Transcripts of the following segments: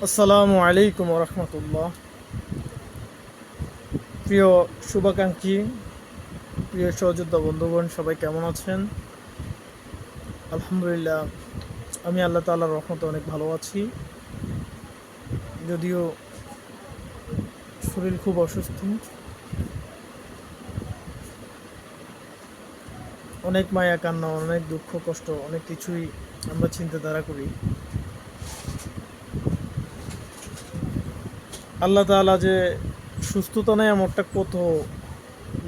আসসালামু আলাইকুম রহমতুল্লাহ। প্রিয় শুভাকাঙ্ক্ষী, প্রিয় সহযোদ্ধা বন্ধুগণ, সবাই কেমন আছেন? আলহামদুলিল্লাহ, আমি আল্লাহ তাআলার রহমতে অনেক ভালো আছি। যদিও শরীর খুব অসুস্থ, অনেক মায়া কান্না, অনেক দুঃখ কষ্ট, অনেক কিছুই আমরা চিন্তাধারা করি। আল্লাহ তাআলা যে সুস্থতা নেয়ামতটা কত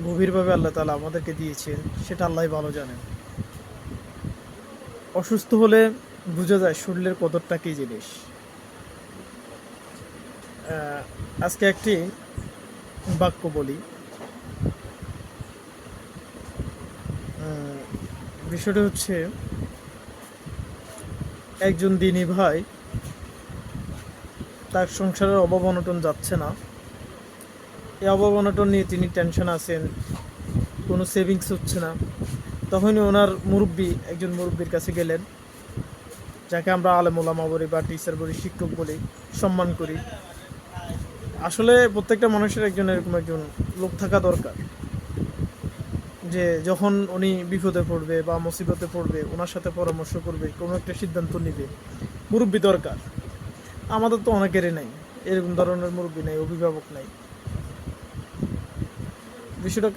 গভীরভাবে আল্লাহ তাআলা আমাদেরকে দিয়েছেন সেটা আল্লাহই ভালো জানেন। অসুস্থ হলে বোঝা যায় শরীরের কদরটা কী জিনিস। আজকে একটি বাক্য বলি। বিষয়টা হচ্ছে, একজন দিনী ভাই, তার সংসারের অভাব অনটন যাচ্ছে না। এই অভাব অনটন নিয়ে তিনি টেনশন আছেন, কোনো সেভিংস হচ্ছে না। তখনই ওনার একজন মুরব্বির কাছে গেলেন, যাকে আমরা আলেম ওলামা বলি বা টিচার বলি, শিক্ষক বলি, সম্মান করি। আসলে প্রত্যেকটা মানুষের এরকম একজন লোক থাকা দরকার, যে যখন উনি বিপদে পড়বে বা মুসিবতে পড়বে ওনার সাথে পরামর্শ করবে, কোনো একটা সিদ্ধান্ত নিবে। মুরব্বি দরকার। আমাদের তো অনেকেরই নাই, এরকম ধরনের মুরব্বি নাই, অভিভাবক নাই। বিষয়টা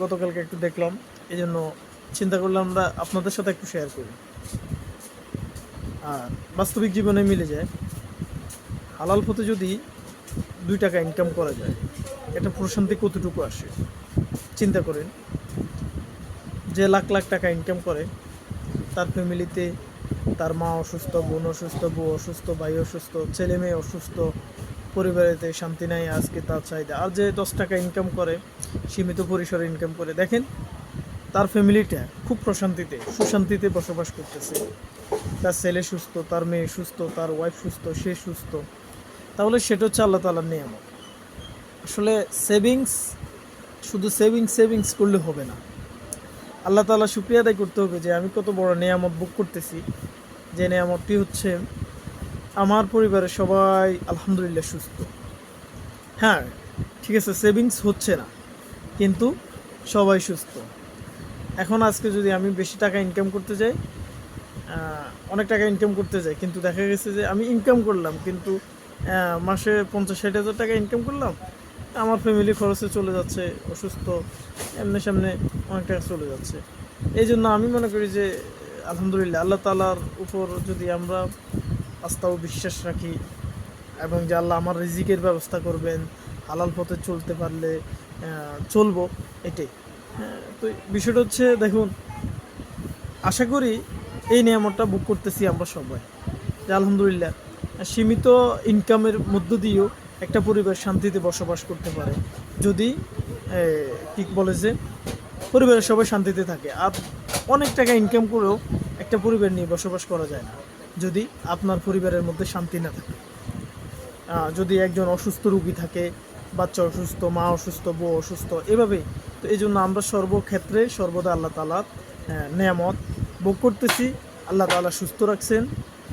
গতকালকে একটু দেখলাম, এই জন্য চিন্তা করলাম আমরা আপনাদের সাথে একটু শেয়ার করি। আর বাস্তবিক জীবনে মিলে যায়। হালাল পথে যদি 2 টাকা ইনকাম করা যায়, এটা প্রশান্তি কতটুকু আসে চিন্তা করেন। যে লাখ লাখ টাকা ইনকাম করে, তার ফ্যামিলিতে তার মা অসুস্থ, বোন অসুস্থ, বউ অসুস্থ, ভাই অসুস্থ, ছেলে মেয়ে অসুস্থ, পরিবারেতে শান্তি নাই, আজকে তার চাহিদা। আর যে 10 টাকা ইনকাম করে, সীমিত পরিসরে ইনকাম করে, দেখেন তার ফ্যামিলিটা খুব সুশান্তিতে বসবাস করতেছে। তার ছেলে সুস্থ, তার মেয়ে সুস্থ, তার ওয়াইফ সুস্থ, সে সুস্থ। তাহলে সেটা হচ্ছে আল্লাহ তাআলার নিয়ামত। আসলে শুধু সেভিংস করলে হবে না। আল্লাহ তাআলা শুকরিয়া আদায় করতে হবে যে আমি কত বড় নিয়ামত ভোগ করতেছি। যে নিয়ামতটি হচ্ছে, আমার পরিবারের সবাই আলহামদুলিল্লাহ সুস্থ। হ্যাঁ, ঠিক আছে, সেভিংস হচ্ছে না, কিন্তু সবাই সুস্থ। এখন আজকে যদি আমি বেশি টাকা ইনকাম করতে যাই, অনেক টাকা ইনকাম করতে যাই, কিন্তু দেখা গেছে যে আমি ইনকাম করলাম, কিন্তু মাসে 50-60 হাজার টাকা ইনকাম করলাম, আমার ফ্যামিলি খরচে চলে যাচ্ছে, অসুস্থ, এমনি সামনে অনেক টাকা চলে যাচ্ছে। এই জন্য আমি মনে করি যে আলহামদুলিল্লাহ, আল্লাহ তাআলার উপর যদি আমরা আস্থা ও বিশ্বাস রাখি, এবং যে আল্লাহ আমার রিজিকের ব্যবস্থা করবেন, হালাল পথে চলতে পারলে চলবো, এটাই। তো বিষয়টা হচ্ছে, দেখুন, আশা করি এই নিয়ামতটা ভোগ করতেছি আমরা সবাই, যে আলহামদুলিল্লাহ সীমিত ইনকামের মধ্য দিয়েও একটা পরিবার শান্তিতে বসবাস করতে পারে, যদি ঠিক বলে যে পরিবারের সবাই শান্তিতে থাকে। আর অনেক টাকা ইনকাম করেও একটা পরিবার নিয়ে বসবাস করা যায় না, যদি আপনার পরিবারের মধ্যে শান্তি না থাকে। যদি একজন অসুস্থ রোগী থাকে, বাচ্চা অসুস্থ, মা অসুস্থ, বউ অসুস্থ, এভাবেই। তো এই জন্য আমরা সর্বক্ষেত্রে সর্বদা আল্লাহ তাআলার নেয়ামত ভোগ করতেছি। আল্লাহ তাআলা সুস্থ রাখছেন,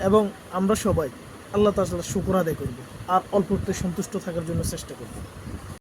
এবং আমরা সবাই আল্লাহ তাআলার শুকর আদায় করব আর অল্পতে সন্তুষ্ট থাকার জন্য চেষ্টা করব।